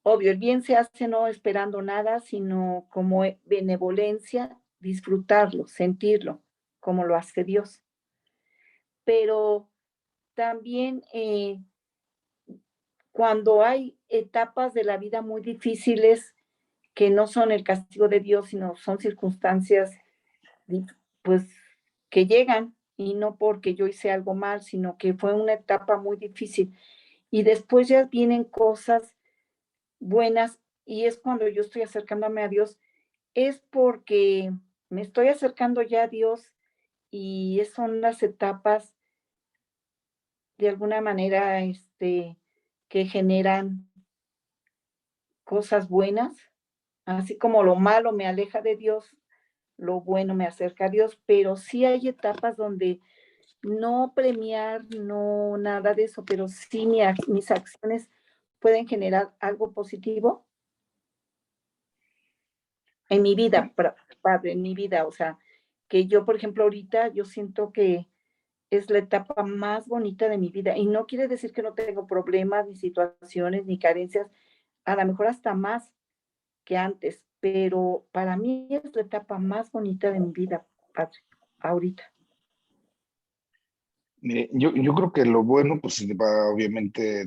obvio, el bien se hace no esperando nada, sino como benevolencia, disfrutarlo, sentirlo, como lo hace Dios. Pero también cuando hay etapas de la vida muy difíciles que no son el castigo de Dios, sino son circunstancias, pues, que llegan y no porque yo hice algo mal, sino que fue una etapa muy difícil. Y después ya vienen cosas buenas y es cuando yo estoy acercándome a Dios, es porque me estoy acercando ya a Dios y son las etapas de alguna manera que generan cosas buenas, así como lo malo me aleja de Dios, lo bueno me acerca a Dios, pero sí hay etapas donde no premiar, no nada de eso, pero sí mis acciones pueden generar algo positivo en mi vida, padre, en mi vida. O sea, que yo, por ejemplo, ahorita yo siento que es la etapa más bonita de mi vida y no quiere decir que no tengo problemas, ni situaciones, ni carencias, a lo mejor hasta más que antes, pero para mí es la etapa más bonita de mi vida, padre, ahorita. Mire, yo creo que lo bueno, pues va obviamente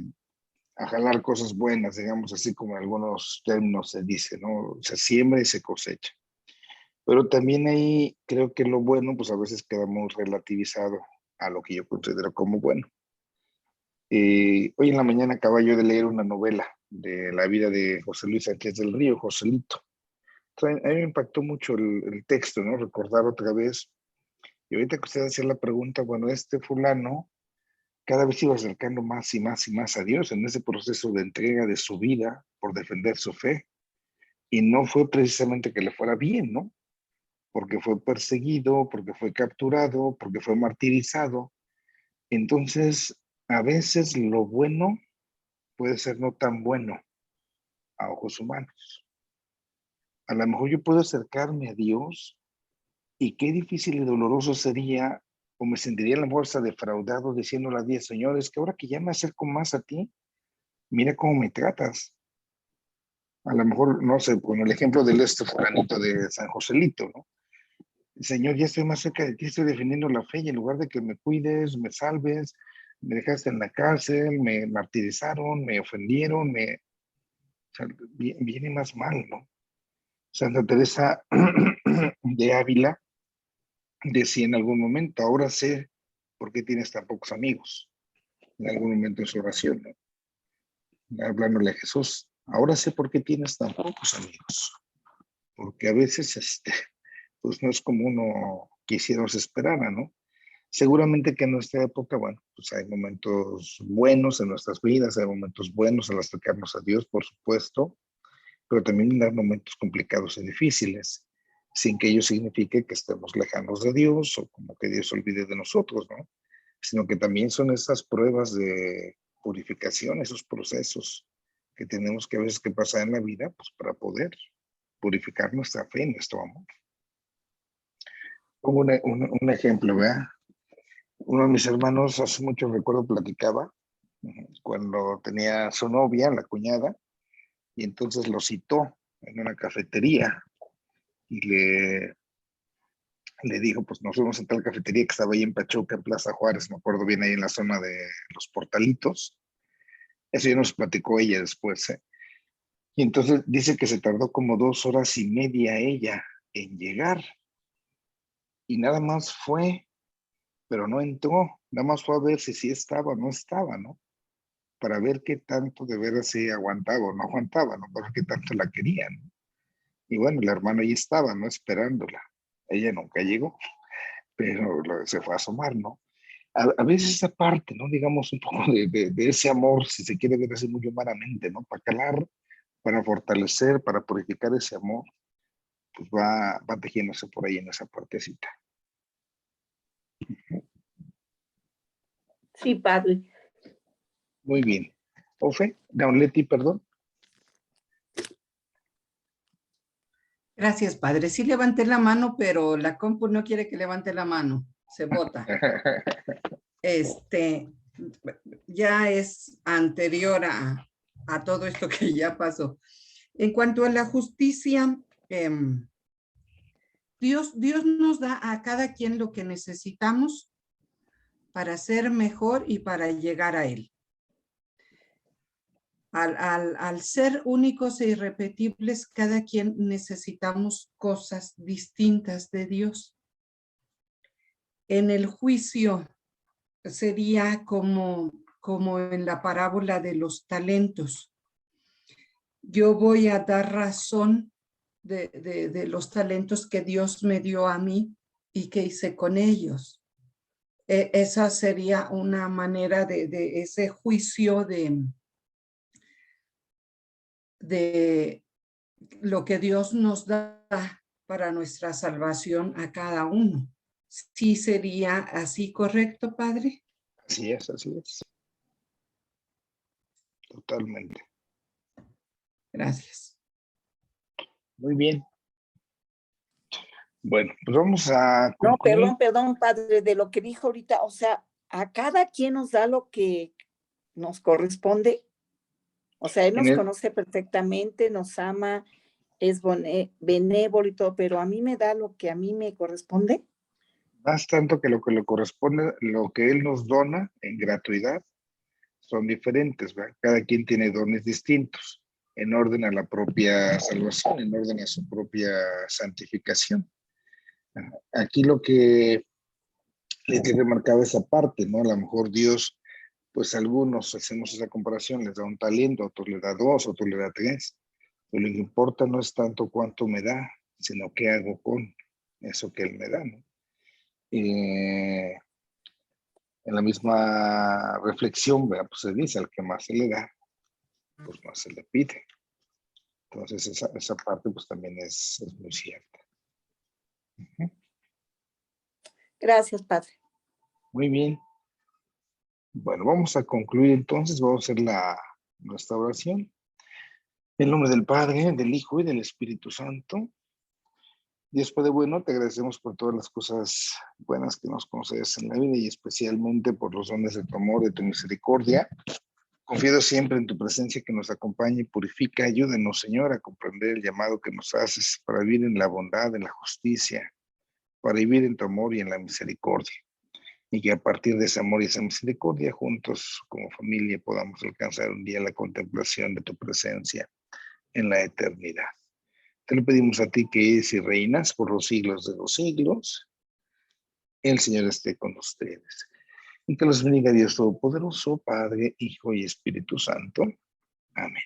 a jalar cosas buenas, digamos así como en algunos términos se dice, ¿no? Se siembra y se cosecha. Pero también ahí creo que lo bueno, pues a veces queda muy relativizado a lo que yo considero como bueno. Hoy en la mañana acabo yo de leer una novela de la vida de José Luis Sánchez del Río, Joselito. Entonces, a mí me impactó mucho el texto, ¿no? Recordar otra vez. Y ahorita que usted hacía la pregunta, bueno, este fulano cada vez iba acercando más y más y más a Dios en ese proceso de entrega de su vida por defender su fe. Y no fue precisamente que le fuera bien, ¿no? Porque fue perseguido, porque fue capturado, porque fue martirizado. Entonces, a veces lo bueno puede ser no tan bueno a ojos humanos. A lo mejor yo puedo acercarme a Dios y qué difícil y doloroso sería, o me sentiría a la fuerza defraudado diciéndole a Dios, Señor, es que ahora que ya me acerco más a ti, mira cómo me tratas. A lo mejor, no sé, con el ejemplo del fulanito de San Joselito, ¿no? Señor, ya estoy más cerca de ti, estoy defendiendo la fe y en lugar de que me cuides, me salves, me dejaste en la cárcel, me martirizaron, me ofendieron, o sea, viene más mal, ¿no? Santa Teresa de Ávila decía en algún momento, ahora sé por qué tienes tan pocos amigos, en algún momento en su oración, ¿no? Hablándole a Jesús, ahora sé por qué tienes tan pocos amigos, porque a veces, pues no es como uno quisiera o se esperara, ¿no? Seguramente que en nuestra época, bueno, pues hay momentos buenos en nuestras vidas, hay momentos buenos al acercarnos a Dios, por supuesto, pero también hay momentos complicados y difíciles, sin que ello signifique que estemos lejanos de Dios o como que Dios olvide de nosotros, ¿no? Sino que también son esas pruebas de purificación, esos procesos que tenemos que a veces que pasar en la vida, pues para poder purificar nuestra fe, nuestro amor. Pongo un ejemplo, ¿verdad? Uno de mis hermanos hace mucho recuerdo platicaba cuando tenía su novia, la cuñada, y entonces lo citó en una cafetería y le dijo, pues nos fuimos en tal cafetería que estaba ahí en Pachuca, en Plaza Juárez, me acuerdo bien ahí en la zona de los Portalitos. Eso ya nos platicó ella después, ¿eh? Y entonces dice que se tardó como 2 horas y media ella en llegar y nada más fue, pero no entró, nada más fue a ver si sí estaba o no estaba, ¿no? Para ver qué tanto de veras se aguantaba o no aguantaba, ¿no? Para ver qué tanto la querían. Y bueno, el hermano ahí estaba, ¿no? Esperándola. Ella nunca llegó, pero se fue a asomar, ¿no? A veces esa parte, ¿no? Digamos un poco de ese amor, si se quiere ver así muy humanamente, ¿no? Para calar, para fortalecer, para purificar ese amor, pues va tejiéndose por ahí en esa partecita. Sí, padre. Muy bien. Ofe, Leti, perdón. Gracias, Padre. Sí levanté la mano, pero la compu no quiere que levante la mano. Se bota. Ya es anterior a todo esto que ya pasó. En cuanto a la justicia, Dios nos da a cada quien lo que necesitamos para ser mejor y para llegar a Él. Al ser únicos e irrepetibles, cada quien necesitamos cosas distintas de Dios. En el juicio sería como en la parábola de los talentos. Yo voy a dar razón de los talentos que Dios me dio a mí y que hice con ellos. Esa sería una manera de ese juicio de lo que Dios nos da para nuestra salvación a cada uno. ¿Sí sería así correcto, Padre? Así es, así es. Totalmente. Gracias. Muy bien. Bueno, pues vamos a No, concluir. perdón, Padre, de lo que dijo ahorita, o sea, a cada quien nos da lo que nos corresponde. O sea, Él nos conoce perfectamente, nos ama, es benévolo y todo, pero a mí me da lo que a mí me corresponde. Más tanto que le corresponde, lo que Él nos dona en gratuidad, son diferentes, ¿verdad? Cada quien tiene dones distintos, en orden a la propia salvación, en orden a su propia santificación. Aquí lo que le he remarcado esa parte, ¿no? A lo mejor Dios, pues algunos hacemos esa comparación, les da un talento, a otros le da 2, a otros le da 3. Pero lo que importa no es tanto cuánto me da, sino qué hago con eso que Él me da, ¿no? En la misma reflexión, ¿verdad? Pues se dice, al que más se le da, pues más se le pide. Entonces esa parte pues también es muy cierta. Gracias, Padre. Muy bien. Bueno, vamos a concluir entonces, vamos a hacer nuestra oración. En nombre del Padre, del Hijo y del Espíritu Santo. Dios Padre bueno, te agradecemos por todas las cosas buenas que nos concedes en la vida y especialmente por los dones de tu amor, de tu misericordia. Confío siempre en tu presencia que nos acompañe y purifica. Ayúdenos, Señor, a comprender el llamado que nos haces para vivir en la bondad, en la justicia, para vivir en tu amor y en la misericordia. Y que a partir de ese amor y esa misericordia, juntos como familia, podamos alcanzar un día la contemplación de tu presencia en la eternidad. Te lo pedimos a ti que eres y reinas por los siglos de los siglos. El Señor esté con ustedes. Y que los bendiga Dios Todopoderoso, Padre, Hijo y Espíritu Santo. Amén.